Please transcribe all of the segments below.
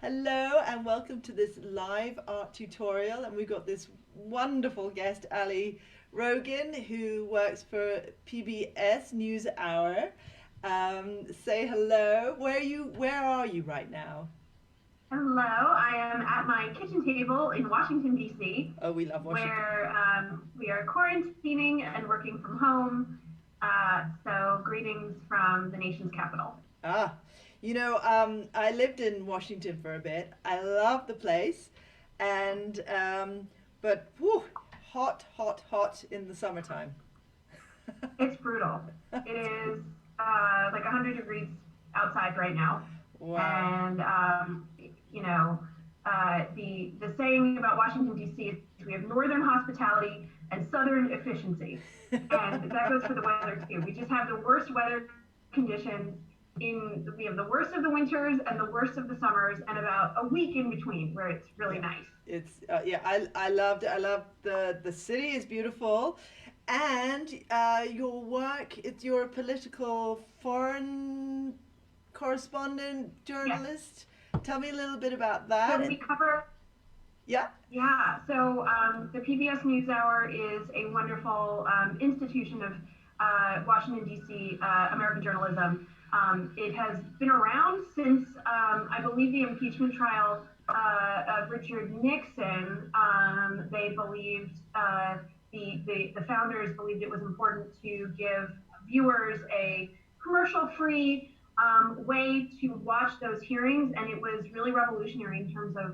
Hello and welcome to this live art tutorial, and we've got this wonderful guest, Ali Rogin, who works for PBS NewsHour. Say hello. Where are you right now? Hello, I am at my kitchen table in Washington, D.C., Oh, we love Washington. where we are quarantining and working from home. So, greetings from the nation's capital. Ah, I lived in Washington for a bit. I love the place, and but whew, hot, hot, hot in the summertime. It's brutal. It is like 100 degrees outside right now. Wow. And, you know, the saying about Washington, D.C. is we have northern hospitality and southern efficiency. And that goes for the weather too. We just have the worst weather conditions we have the worst of the winters and the worst of the summers and about a week in between where it's really Yeah, nice. I loved it. I loved the city is beautiful, and your work. You're a political foreign correspondent Yes. journalist. Tell me a little bit about So that. we cover Yeah. Yeah, so the PBS NewsHour is a wonderful institution of Washington, D.C. American journalism. It has been around since, I believe, the impeachment trial of Richard Nixon. They believed, the founders believed it was important to give viewers a commercial free way to watch those hearings, and it was really revolutionary in terms of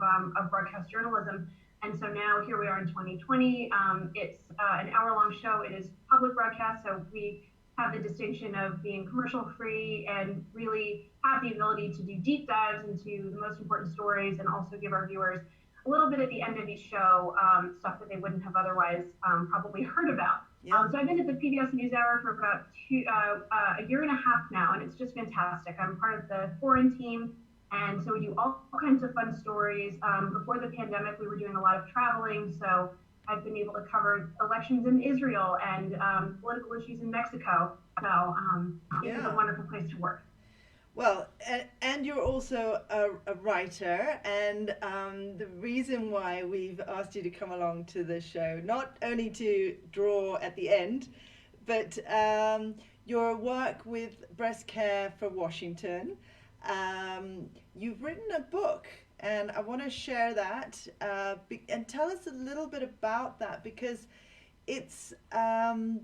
broadcast journalism. And so now here we are in 2020. It's an hour-long show. It is public broadcast, so we have the distinction of being commercial free and really have the ability to do deep dives into the most important stories and also give our viewers a little bit at the end of each show, stuff that they wouldn't have otherwise probably heard about. Yeah. So I've been at the PBS NewsHour for about a year and a half now, and it's just fantastic. I'm part of the foreign team, and so we do all kinds of fun stories. Before the pandemic, we were doing a lot of traveling, so I've been able to cover elections in Israel and political issues in Mexico. So it is a Yeah. wonderful place to work. Well, and you're also a writer, and the reason why we've asked you to come along to the show, not only to draw at the end, but your work with breast care for Washington. You've written a book, and I want to share that and tell us a little bit about that because it's um,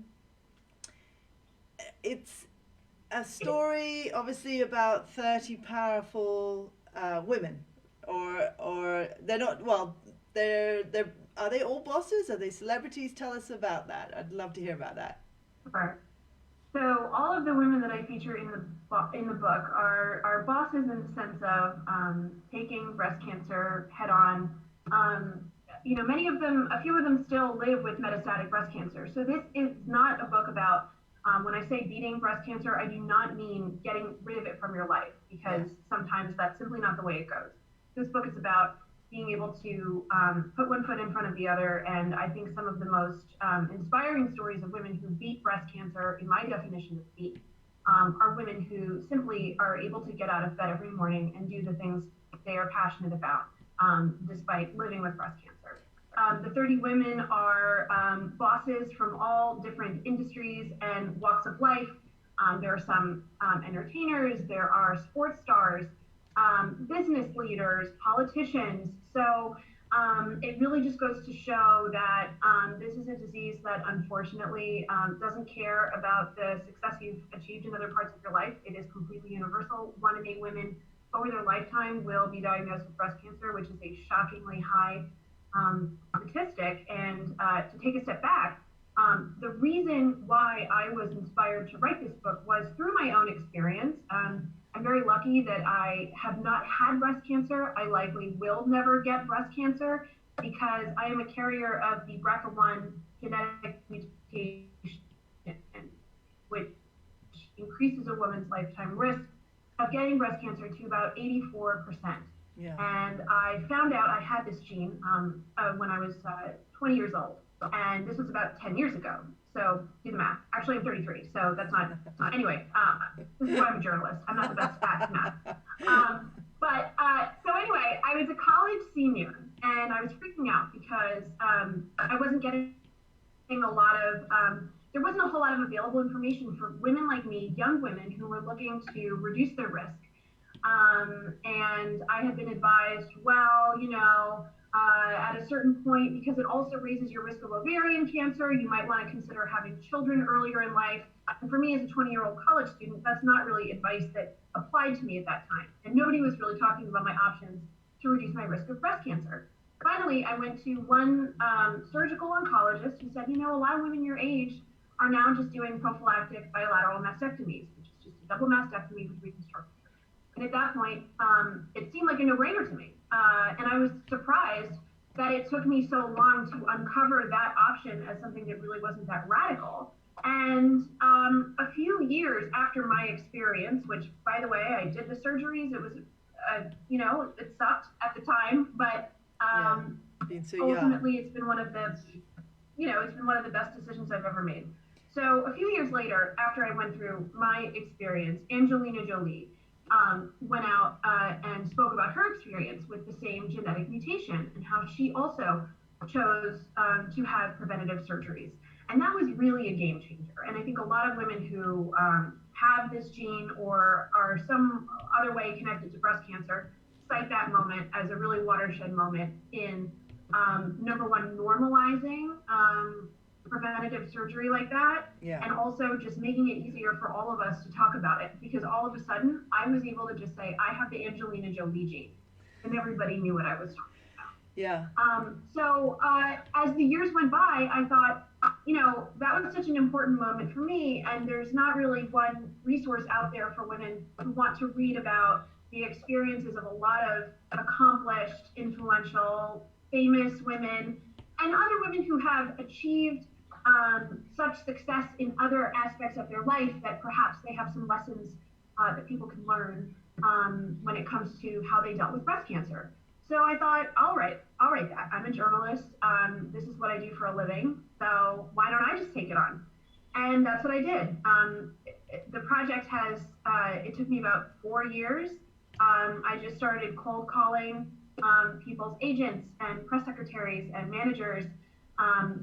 it's a story obviously about 30 powerful women, or they're not, well, they're are they all bosses, are they celebrities? Tell us about that. I'd love to hear about that. Sure. So all of the women that I feature in the book are bosses in the sense of taking breast cancer head on. Many of them, a few of them, still live with metastatic breast cancer. So this is not a book about when I say beating breast cancer, I do not mean getting rid of it from your life Yeah. because sometimes that's simply not the way it goes. This book is about being able to put one foot in front of the other. And I think some of the most inspiring stories of women who beat breast cancer, in my definition of beat, are women who simply are able to get out of bed every morning and do the things they are passionate about, despite living with breast cancer. The 30 women are bosses from all different industries and walks of life. There are some entertainers, there are sports stars, business leaders, politicians. So it really just goes to show that this is a disease that unfortunately doesn't care about the success you've achieved in other parts of your life. It is completely universal. 1 in 8 women over their lifetime will be diagnosed with breast cancer, which is a shockingly high statistic. And to take a step back, the reason why I was inspired to write this book was through my own experience. I'm very lucky that I have not had breast cancer. I likely will never get breast cancer because I am a carrier of the BRCA1 genetic mutation, which increases a woman's lifetime risk of getting breast cancer to about 84%. Yeah. And I found out I had this gene when I was 20 years old. And this was about 10 years ago. So do the math. Actually, I'm 33, so that's not anyway, this is why I'm a journalist. I'm not the best at math. But was I wasn't getting a lot of there wasn't a whole lot of available information for women like me, young women who were looking to reduce their risk. And I had been advised, well, at a certain point, because it also raises your risk of ovarian cancer, you might want to consider having children earlier in life. And for me as a 20-year-old college student, that's not really advice that applied to me at that time. And nobody was really talking about my options to reduce my risk of breast cancer. Finally, I went to one surgical oncologist who said, a lot of women your age are now just doing prophylactic bilateral mastectomies, which is just a double mastectomy with reconstruction. And at that point, it seemed like a no-brainer to me. And I was surprised that it took me so long to uncover that option as something that really wasn't that radical. And a few years after my experience, which, by the way, I did the surgeries, it was, it sucked at the time, but ultimately it's been one of the, it's been one of the best decisions I've ever made. So a few years later, after I went through my experience, Angelina Jolie went out and spoke about her experience with the same genetic mutation and how she also chose to have preventative surgeries. And that was really a game changer. And I think a lot of women who have this gene or are some other way connected to breast cancer cite that moment as a really watershed moment in, number one, normalizing preventative surgery like that, and also just making it easier for all of us to talk about it, because all of a sudden I was able to just say I have the Angelina Jolie gene, and everybody knew what I was talking about. So as the years went by, I thought, that was such an important moment for me, and there's not really one resource out there for women who want to read about the experiences of a lot of accomplished, influential, famous women and other women who have achieved such success in other aspects of their life that perhaps they have some lessons that people can learn when it comes to how they dealt with breast cancer. So I thought, I'll write that. I'm a journalist. This is what I do for a living. So why don't I just take it on? And that's what I did. The project has, it took me about 4 years. I just started cold calling people's agents and press secretaries and managers,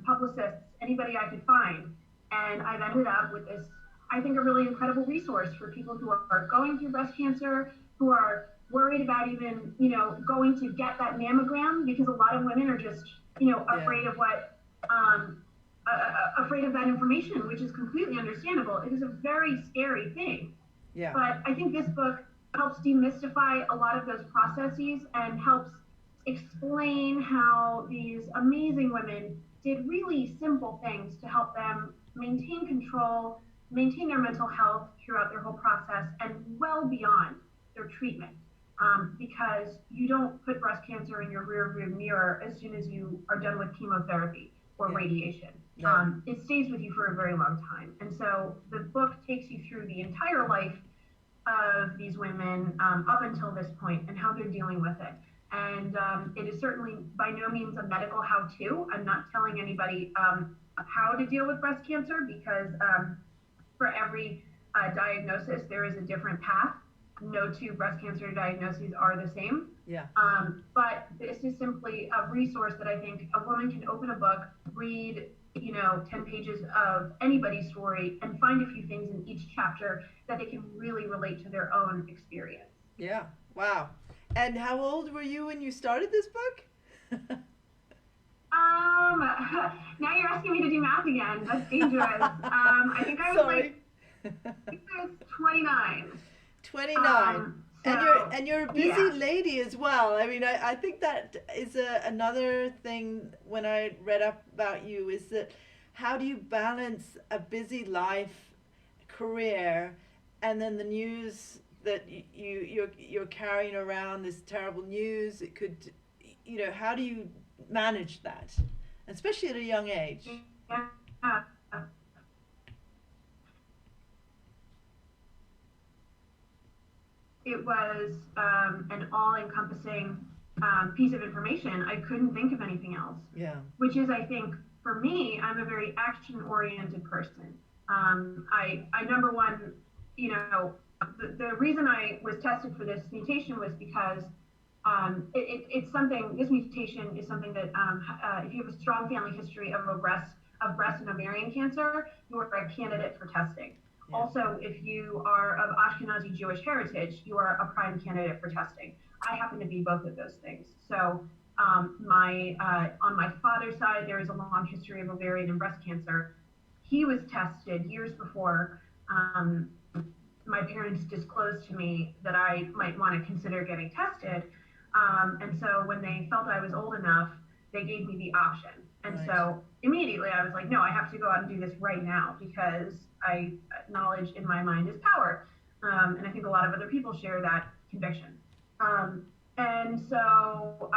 publicists, anybody I could find. And I've ended up with this, I think, a really incredible resource for people who are going through breast cancer, who are worried about even, going to get that mammogram, because a lot of women are just, afraid of what, afraid of that information, which is completely understandable. It is a very scary thing. But I think this book helps demystify a lot of those processes and helps explain how these amazing women did really simple things to help them maintain control, maintain their mental health throughout their whole process and well beyond their treatment. Because you don't put breast cancer in your rearview mirror as soon as you are done with chemotherapy or radiation. It stays with you for a very long time. And so the book takes you through the entire life of these women up until this point and how they're dealing with it. And it is certainly by no means a medical how-to. I'm not telling anybody how to deal with breast cancer, because for every diagnosis, there is a different path. No two breast cancer diagnoses are the same. But this is simply a resource that I think a woman can open a book, read 10 pages of anybody's story, and find a few things in each chapter that they can really relate to their own experience. Wow. And how old were you when you started this book? Now you're asking me to do math again. That's dangerous. I think I was I was 29. 29. And you're a busy lady as well. I mean, I think that is another thing when I read up about you, is that how do you balance a busy life, career, and then the news that you're carrying around, this terrible news? It could, how do you manage that, especially at a young age? It was an all-encompassing piece of information. I couldn't think of anything else. Which is, I think, for me, I'm a very action-oriented person. I number one, the reason I was tested for this mutation was because it's something. This mutation is something that if you have a strong family history of breast and ovarian cancer, you are a candidate for testing. Yeah. Also, if you are of Ashkenazi Jewish heritage, you are a prime candidate for testing. I happen to be both of those things. So on my father's side, there is a long history of ovarian and breast cancer. He was tested years before my parents disclosed to me that I might want to consider getting tested. And so when they felt I was old enough, they gave me the option. And right. So immediately I was like, no, I have to go out and do this right now because knowledge in my mind is power. And I think a lot of other people share that conviction. And so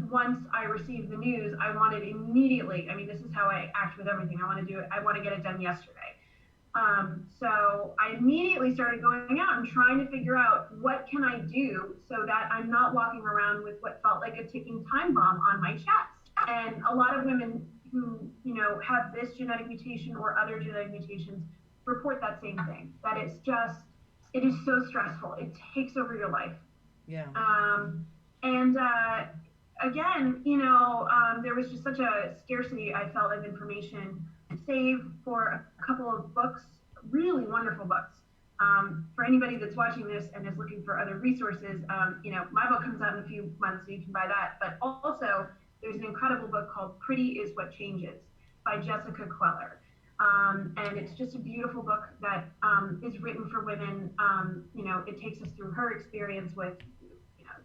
once I received the news, I wanted immediately, I mean, this is how I act with everything. I want to get it done yesterday. So I immediately started going out and trying to figure out what can I do so that I'm not walking around with what felt like a ticking time bomb on my chest. And a lot of women who, have this genetic mutation or other genetic mutations report that same thing, that it is so stressful. It takes over your life. Yeah. Again, there was just such a scarcity, I felt, of information, save for a couple of books, really wonderful books. For anybody that's watching this and is looking for other resources, my book comes out in a few months, so you can buy that. But also, there's an incredible book called Pretty is What Changes by Jessica Queller. And it's just a beautiful book that is written for women. It takes us through her experience with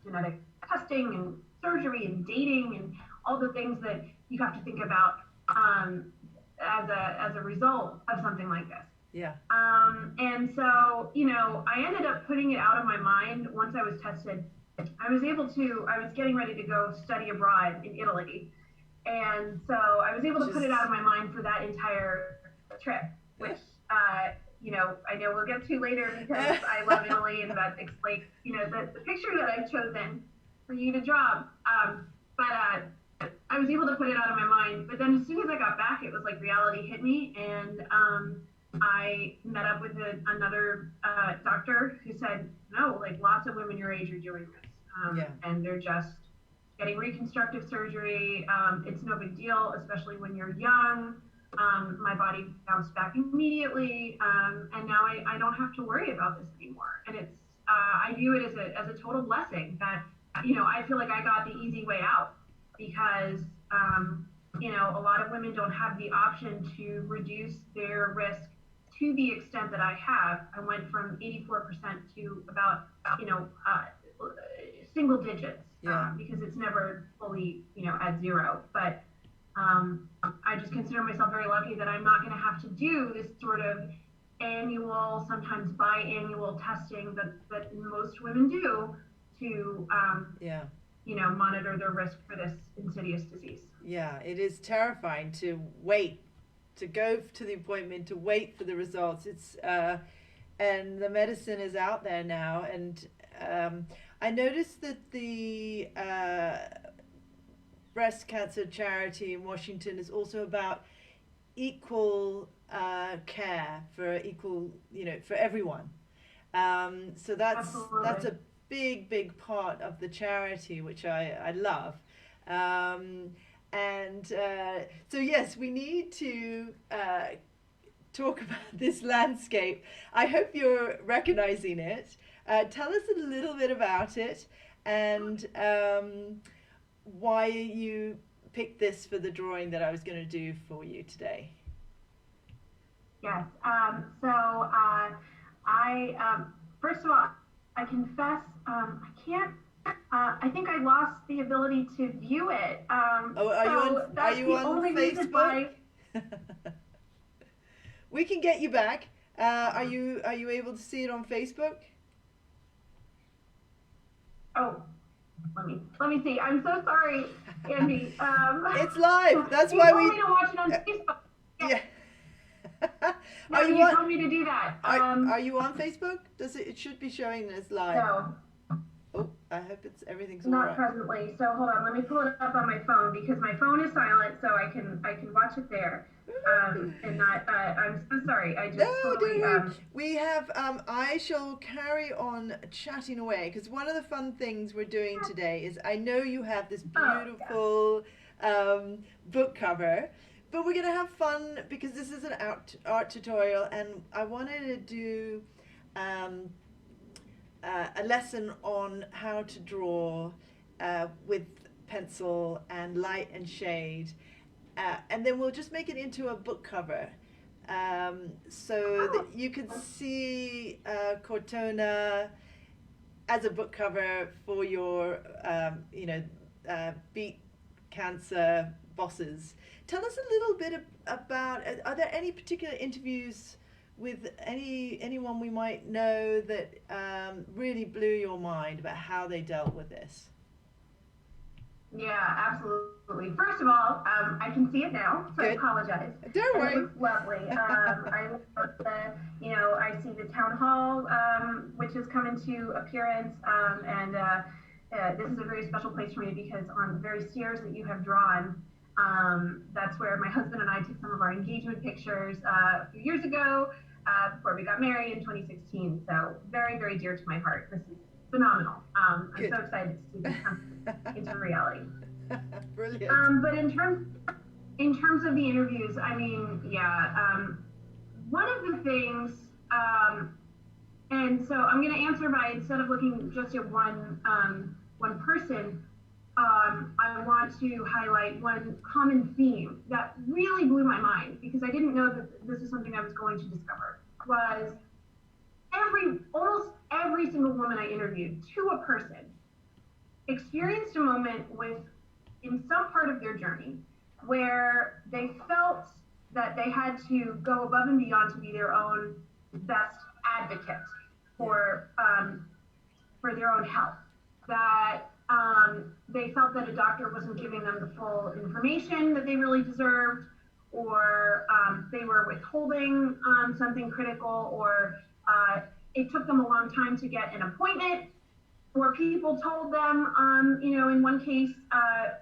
genetic testing and surgery and dating and all the things that you have to think about as a result of something like this. Yeah. And so, I ended up putting it out of my mind once I was tested. I was getting ready to go study abroad in Italy. And so I was able to put it out of my mind for that entire trip, which, I know we'll get to later because I love Italy and that it's like, the picture that I've chosen for you to draw. But I was able to put it out of my mind. But then as soon as I got back, it was like reality hit me. And I met up with another doctor who said, no, like lots of women your age are doing this. And they're just getting reconstructive surgery. It's no big deal, especially when you're young. My body bounced back immediately. And now I don't have to worry about this anymore. And it's I view it as a total blessing that, I feel like I got the easy way out because, a lot of women don't have the option to reduce their risk to the extent that I have. I went from 84% to about, single digits because it's never fully, at zero. But I just consider myself very lucky that I'm not going to have to do this sort of annual, sometimes biannual testing that most women do to, monitor their risk for this insidious disease. Yeah, it is terrifying to go to the appointment, to wait for the results. It's and the medicine is out there now, and I noticed that the breast cancer charity in Washington is also about equal care for for everyone. So that's a big part of the charity, which I love. So yes, we need to talk about this landscape. I hope you're recognizing it. Tell us a little bit about it and why you picked this for the drawing that I was going to do for you today. Yes. I first of all, I confess I can't. I think I lost the ability to view it. Are you on Facebook? We can get you back. Are you able to see it on Facebook? Oh, let me see. I'm so sorry, Andy. It's live. That's why we. You told me to watch it on Facebook. Yeah. No, you told me to do that. Are you on Facebook? It should be showing as live. No. Oh, I hope everything's all right. Not presently. So hold on, let me pull it up on my phone because my phone is silent, so I can watch it there. And not, I'm so sorry. I No, just don't totally, worry. We have, I shall carry on chatting away because one of the fun things we're doing today is I know you have this oh, yeah. beautiful book cover, but we're going to have fun because this is an art tutorial and I wanted to do um, a lesson on how to draw with pencil and light and shade. And then we'll just make it into a book cover so that Oh, you can see Cortona as a book cover for your, beat cancer bosses. Tell us a little bit about, are there any particular interviews with anyone we might know that really blew your mind about how they dealt with this? yeah, absolutely. First of all, I can see it now, so I Good. apologize. Don't And it worry. looks lovely. I love I see the town hall, which has come into appearance, and this is a very special place for me because on the very stairs that you have drawn, that's where my husband and I took some of our engagement pictures a few years ago, before we got married in 2016. So very, very dear to my heart. This is phenomenal. I'm Good. so excited to see this come into reality. Brilliant. But in terms of the interviews, I mean, yeah, one of the things, and so I'm going to answer by instead of looking just at one person, I want to highlight one common theme that really blew my mind because I didn't know that this is something I was going to discover. Was almost every single woman I interviewed, to a person, experienced a moment in some part of their journey where they felt that they had to go above and beyond to be their own best advocate for their own health. That they felt that a doctor wasn't giving them the full information that they really deserved, or they were withholding something critical, or it took them a long time to get an appointment, or people told them, in one case,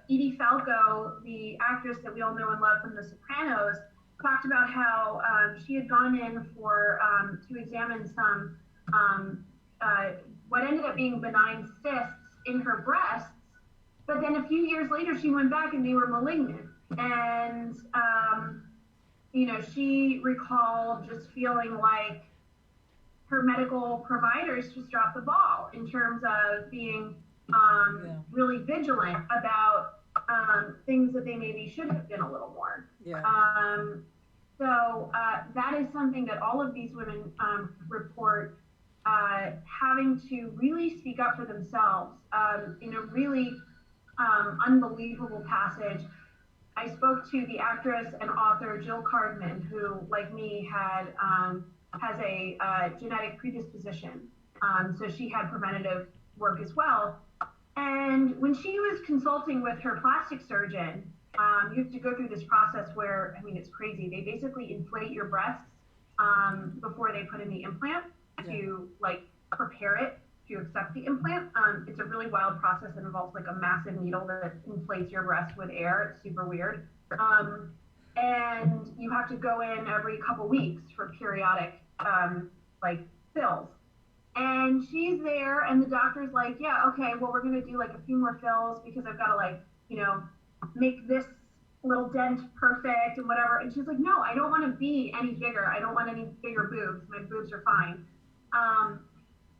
Edie Falco, the actress that we all know and love from The Sopranos, talked about how she had gone in to examine some what ended up being benign cysts in her breasts, but then a few years later she went back and they were malignant. And she recalled just feeling like her medical providers just dropped the ball in terms of being really vigilant about things that they maybe should have been a little more. Yeah. So that is something that all of these women report having to really speak up for themselves in a really unbelievable passage. I spoke to the actress and author Jill Cardman, who, like me, has a genetic predisposition. So she had preventative work as well. And when she was consulting with her plastic surgeon, you have to go through this process where, I mean, it's crazy. They basically inflate your breasts before they put in the implant to prepare it to accept the implant. It's a really wild process that involves a massive needle that inflates your breast with air. It's super weird. And you have to go in every couple weeks for periodic fills. And she's there and the doctor's like, yeah, okay, well, we're gonna do a few more fills because I've got to make this little dent perfect and whatever. And she's like, no, I don't want to be any bigger. I don't want any bigger boobs. My boobs are fine.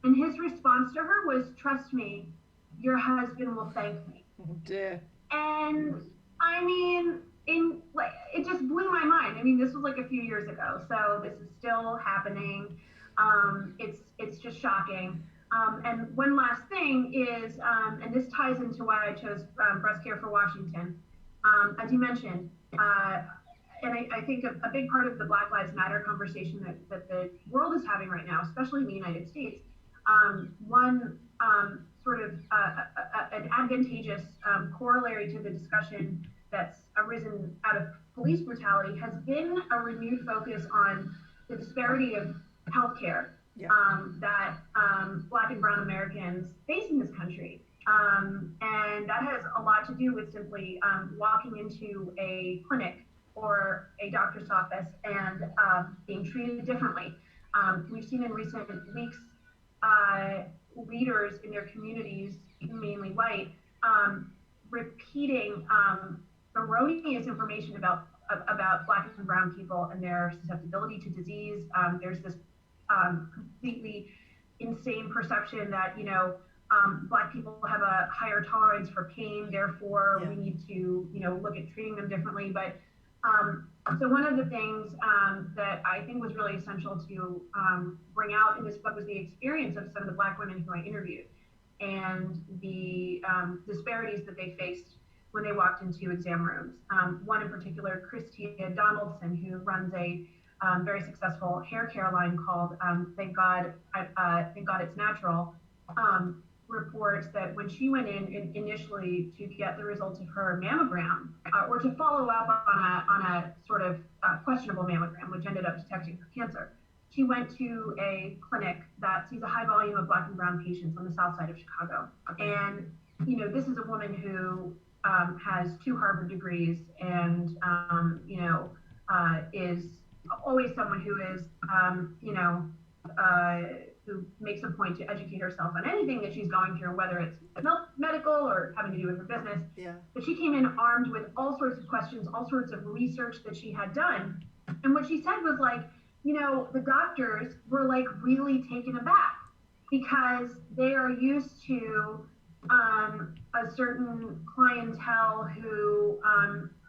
And his response to her was, trust me, your husband will thank me. Oh, dear. And I mean, it just blew my mind. I mean, this was a few years ago, so this is still happening. It's just shocking. And one last thing is, and this ties into why I chose Breast Care for Washington. As you mentioned, and I think a big part of the Black Lives Matter conversation that the world is having right now, especially in the United States, one sort of an advantageous corollary to the discussion that's arisen out of police brutality has been a renewed focus on the disparity of healthcare that Black and Brown Americans face in this country. And that has a lot to do with simply walking into a clinic or a doctor's office and being treated differently. We've seen in recent weeks leaders in their communities, mainly white, repeating erroneous information about Black and brown people and their susceptibility to disease. There's this completely insane perception that, Black people have a higher tolerance for pain, therefore we need to, look at treating them differently. But so one of the things that I think was really essential to bring out in this book was the experience of some of the Black women who I interviewed and the disparities that they faced when they walked into exam rooms. One in particular, Christia Donaldson, who runs a very successful hair care line called Thank God It's Natural, reports that when she went in initially to get the results of her mammogram or to follow up on a sort of questionable mammogram, which ended up detecting her cancer, she went to a clinic that sees a high volume of Black and brown patients on the south side of Chicago. And, this is a woman who has 2 Harvard degrees and, is always someone who is, who makes a point to educate herself on anything that she's going through, whether it's medical or having to do with her business. Yeah. But she came in armed with all sorts of questions, all sorts of research that she had done. And what she said was like, the doctors were like really taken aback because they are used to a certain clientele who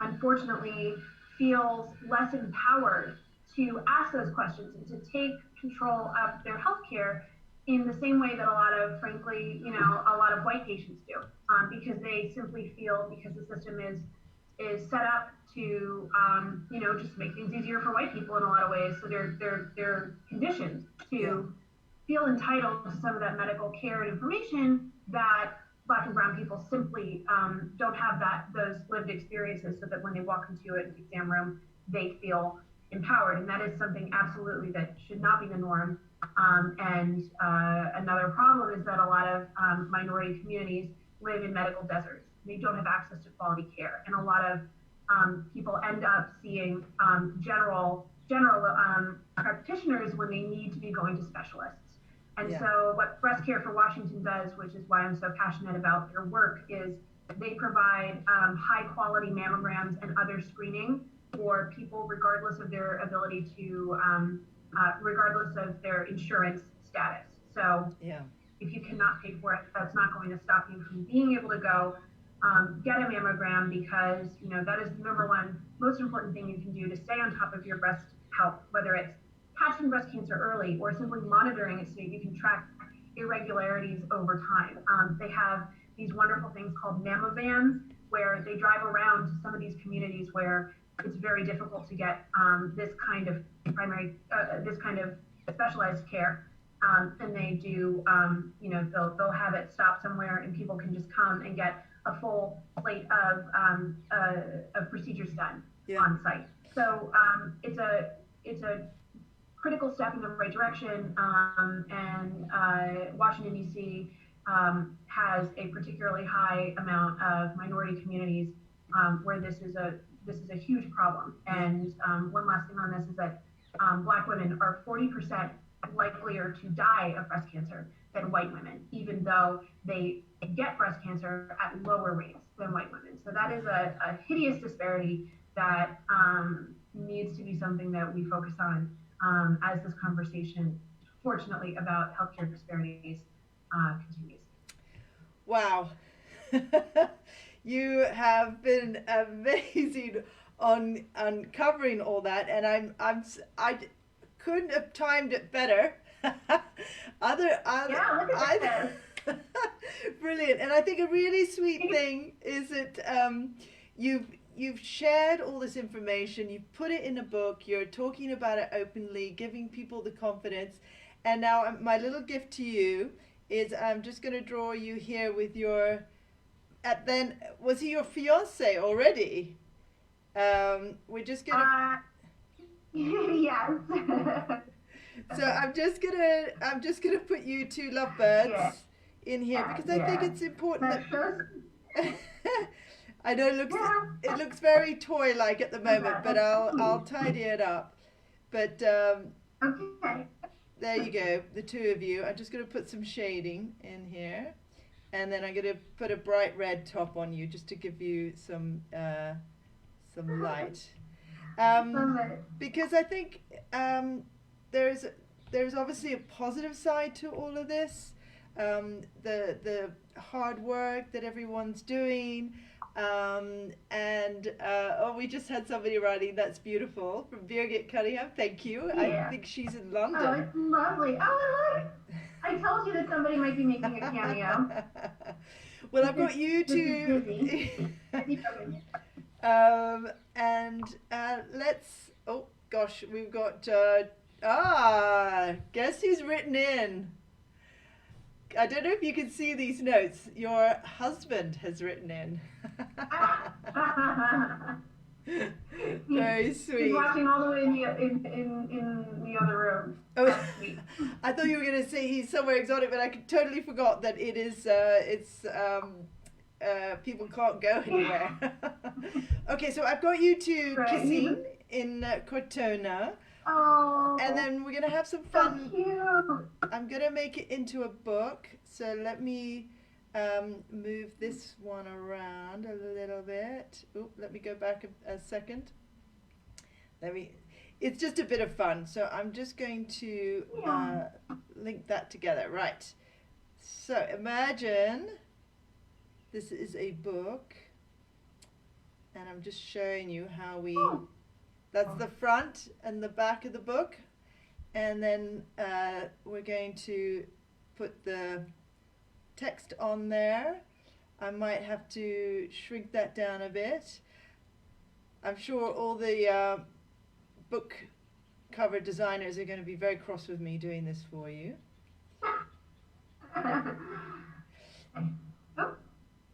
unfortunately feels less empowered to ask those questions and to take control of their healthcare in the same way that a lot of, frankly, a lot of white patients do, because they simply feel because the system is set up to, just make things easier for white people in a lot of ways. So they're conditioned to feel entitled to some of that medical care and information that Black and brown people simply don't have those lived experiences, so that when they walk into an exam room, they feel empowered. And that is something absolutely that should not be the norm. And another problem is that a lot of minority communities live in medical deserts. They don't have access to quality care. And a lot of people end up seeing general practitioners when they need to be going to specialists. And so what Breast Care for Washington does, which is why I'm so passionate about their work, is they provide high quality mammograms and other screening for people regardless of their ability to, regardless of their insurance status. So if you cannot pay for it, that's not going to stop you from being able to go get a mammogram, because that is the number one most important thing you can do to stay on top of your breast health, whether it's catching breast cancer early or simply monitoring it so you can track irregularities over time. They have these wonderful things called mammovans, where they drive around to some of these communities where it's very difficult to get this kind of specialized care. And they do, they'll have it stop somewhere and people can just come and get a full plate of procedures done on site. So it's a critical step in the right direction, and Washington D.C. Has a particularly high amount of minority communities where this is a huge problem. And one last thing on this is that Black women are 40% likelier to die of breast cancer than white women, even though they get breast cancer at lower rates than white women. So that is a hideous disparity that needs to be something that we focus on as this conversation, fortunately, about healthcare disparities continues. Wow. You have been amazing on covering all that, and I couldn't have timed it better. Brilliant. And I think a really sweet thing is that you've shared all this information, you've put it in a book, you're talking about it openly, giving people the confidence. And now my little gift to you is I'm just going to draw you here with your, was he your fiance already? We're just going to... Yes. So I'm just gonna put you 2 lovebirds in here because I think it's important that I know it looks very toy-like at the moment, but I'll tidy it up. But Okay. there you go, the two of you. I'm just going to put some shading in here, and then I'm going to put a bright red top on you just to give you some light. Love it. Because I think there's obviously a positive side to all of this. The hard work that everyone's doing. We just had somebody writing, "That's beautiful," from Birgit Cunningham. Thank you. Yeah. I think she's in London. Oh, it's lovely. Oh, look. I told you that somebody might be making a cameo. Well, I've got you two. Let's. Oh gosh, we've got. Guess who's written in? I don't know if you can see these notes. Your husband has written in. Very sweet. He's watching all the way in the other room. Oh, I thought you were going to say he's somewhere exotic, but I totally forgot that it is. People can't go anywhere. Okay, so I've got you two kissing in Cortona. Oh. And then we're gonna have some fun. So cute. I'm gonna make it into a book. So let me move this one around a little bit. Oop, let me go back a second. It's just a bit of fun. So I'm just going to link that together. Right. So imagine this is a book, and I'm just showing you how we. That's the front and the back of the book, and then we're going to put the text on there. I might have to shrink that down a bit. I'm sure all the book cover designers are going to be very cross with me doing this for you.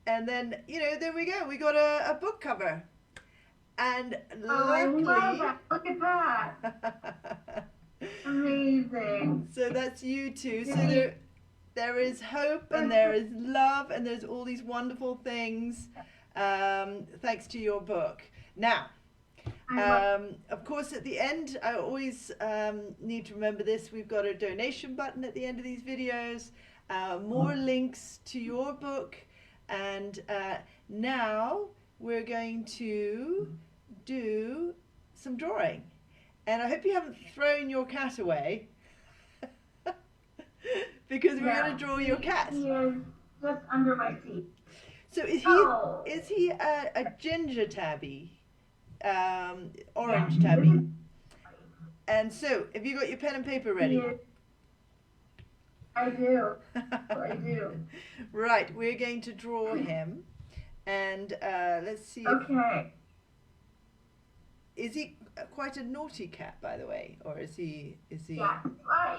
And then, there we go. We got a book cover. And luckily, look at that. Amazing. So that's you two. So there is hope, and there is love, and there's all these wonderful things thanks to your book. Now, of course, at the end, I always need to remember this. We've got a donation button at the end of these videos, more links to your book, and now we're going to do some drawing. And I hope you haven't thrown your cat away because we're going to draw your cat. He is just under my feet. So is he a ginger tabby, orange tabby? And so, have you got your pen and paper ready? I do. I do. Right, we're going to draw him. And let's see. Okay. Is he quite a naughty cat, by the way, or is he? Yeah.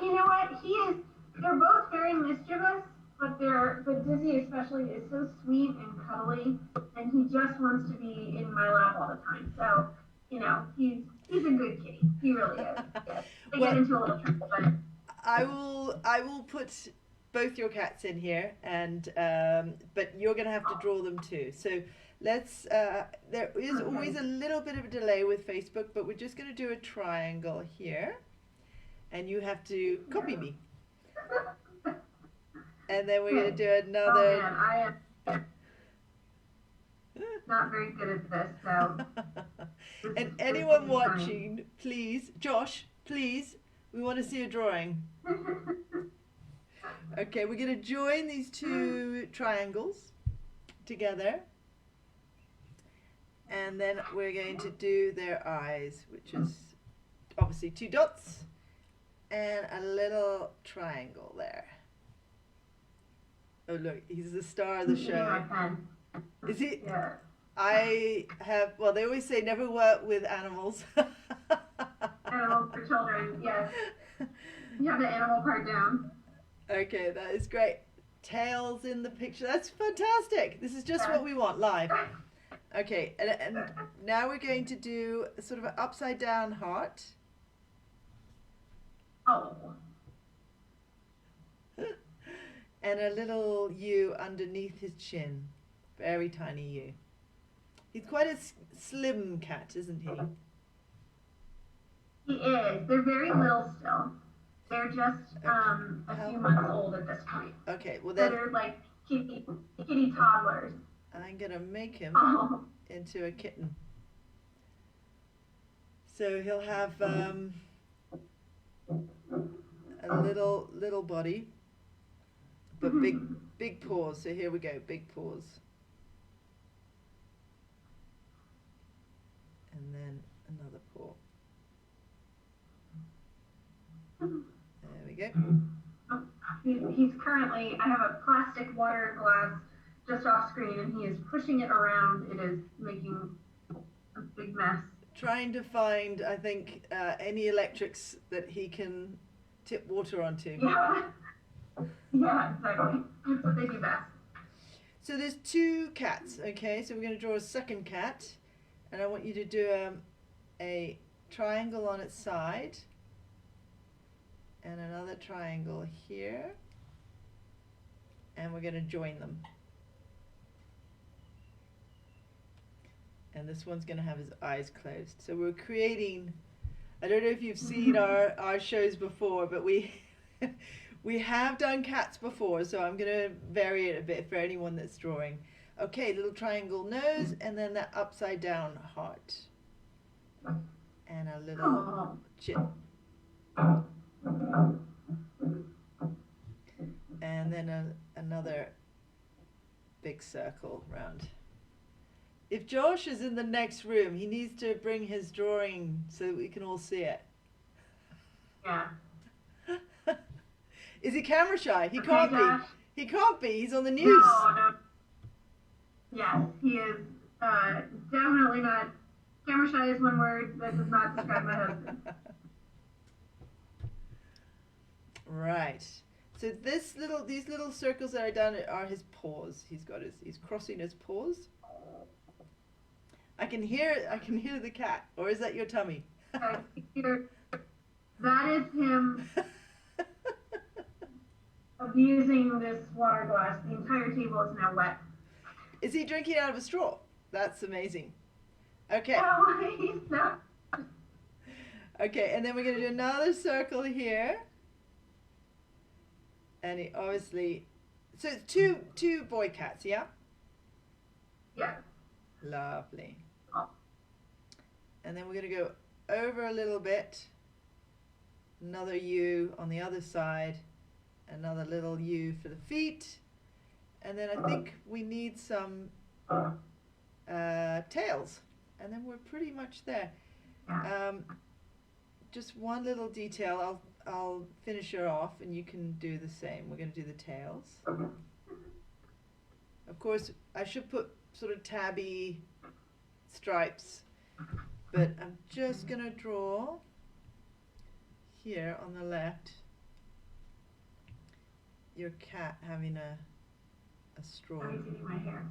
You know what? He is. They're both very mischievous, but Dizzy especially is so sweet and cuddly, and he just wants to be in my lap all the time. So, he's a good kitty. He really is. Yes. They get into a little trouble, but I will put both your cats in here, and but you're going to have to draw them too. So let's. There is always a little bit of a delay with Facebook, but we're just going to do a triangle here, and you have to copy me. And then we're going to do another. Oh man, I am not very good at this, so. And anyone watching, please, Josh, please, we want to see a drawing. Okay, we're going to join these two triangles together. And then we're going to do their eyes, which is obviously two dots and a little triangle there. Oh, look, he's the star of the show. Is he? Yeah. Well, they always say never work with animals. Animals for children, yes. You have the animal part down. Okay, that is great. Tails in the picture. That's fantastic. This is just what we want live. Okay, and now we're going to do sort of an upside down heart. Oh. And a little U underneath his chin. Very tiny U. He's quite a slim cat, isn't he? He is. They're very little still. They're just a few months old at this point. Okay, well So then they're like kitty toddlers. I'm gonna make him Oh. into a kitten. So he'll have a little body, but big paws. So here we go, big paws. And then another paw. There we go. He's currently, I have a plastic water glass just off screen and he is pushing it around. It is making a big mess. Trying to find, I think, any electrics that he can tip water onto. Yeah. Yeah, exactly. That's what they do best. So there's 2 cats, okay? So we're going to draw a second cat. And I want you to do a triangle on its side. And another triangle here. And we're going to join them. And this one's going to have his eyes closed. So we're creating, I don't know if you've seen our shows before, but we we have done cats before, so I'm going to vary it a bit for anyone that's drawing. Okay, little triangle nose, and then that upside down heart. And a little chin. And then another big circle round. If Josh is in the next room, he needs to bring his drawing so that we can all see it. Yeah. Is he camera shy? He can't Josh. be. He can't be. He's on the news. No. Yes, he is definitely not. Camera shy is one word that does not describe my husband. Right. So these little circles that are done are his paws. He's crossing his paws. I can hear the cat. Or is that your tummy? That is him abusing this water glass. The entire table is now wet. Is he drinking out of a straw? That's amazing. Okay. Oh, he's not. Okay, and then we're going to do another circle here. And he obviously, so it's two boy cats, yeah? Yeah. Lovely. Oh. And then we're going to go over a little bit. Another U on the other side. Another little U for the feet. And then I think we need some tails. And then we're pretty much there. Just one little detail. I'll finish her off and you can do the same. We're going to do the tails. Of course, I should put sort of tabby stripes, but I'm just going to draw here on the left your cat having a straw. I'm using my hair.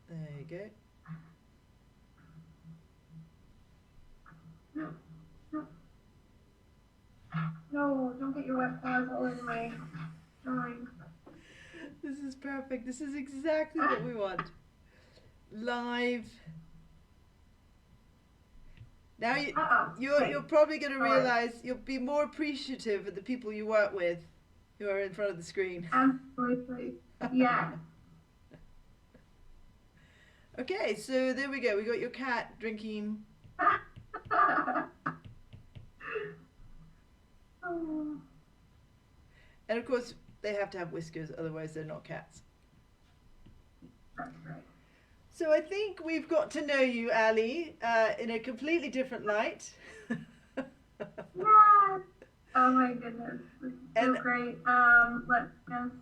There you go. No, don't get your wet paws all over my drawing. This is perfect. This is exactly what we want. Live. Now you're probably going to realize you'll be more appreciative of the people you work with who are in front of the screen. Absolutely. Yeah. Okay, so there we go. We got your cat drinking. Oh. And of course, they have to have whiskers, otherwise they're not cats. That's right. So I think we've got to know you, Ali, in a completely different light. Yeah. Oh my goodness. This is so great. Let's just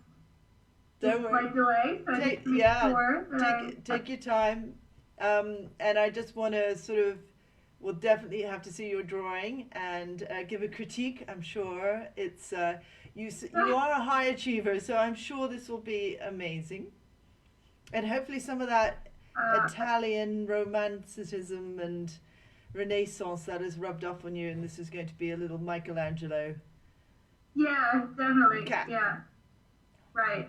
don't worry. Slight delay, so take, sure take your time. And I just want to sort of, we'll definitely have to see your drawing and give a critique. I'm sure it's you are a high achiever, so I'm sure this will be amazing. And hopefully some of that Italian romanticism and Renaissance that has rubbed off on you, and this is going to be a little Michelangelo. Yeah, definitely. Cat. Yeah. Right.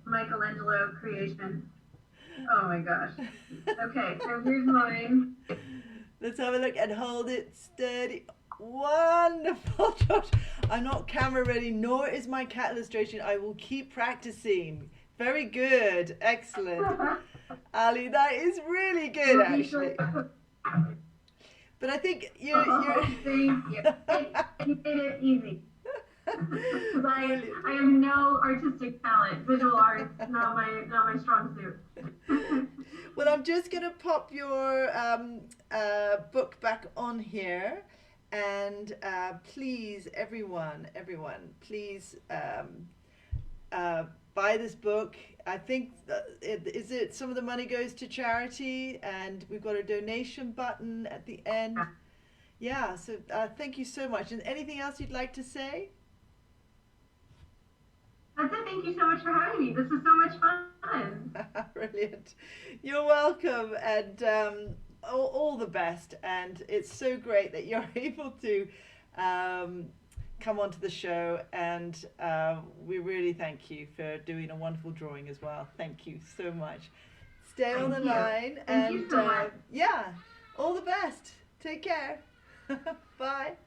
Michelangelo solo creation. Oh my gosh. Okay, so here's mine. Let's have a look and hold it steady. Wonderful, Josh. I'm not camera ready, nor is my cat illustration. I will keep practicing. Very good. Excellent. Ali, that is really good, actually. But I think you're... Thank you. You made it easy. Because I have no artistic talent. Visual arts, not my strong suit. Well, I'm just going to pop your book back on here. And please, everyone, please buy this book. I think some of the money goes to charity, and we've got a donation button at the end. Yeah, so thank you so much. And anything else you'd like to say? That's it. Thank you so much for having me. This is so much fun. Brilliant. You're welcome, and all the best. And it's so great that you're able to come onto the show, and we really thank you for doing a wonderful drawing as well. Thank you so much. Stay on the line, Thank you so much. yeah, all the best. Take care. Bye.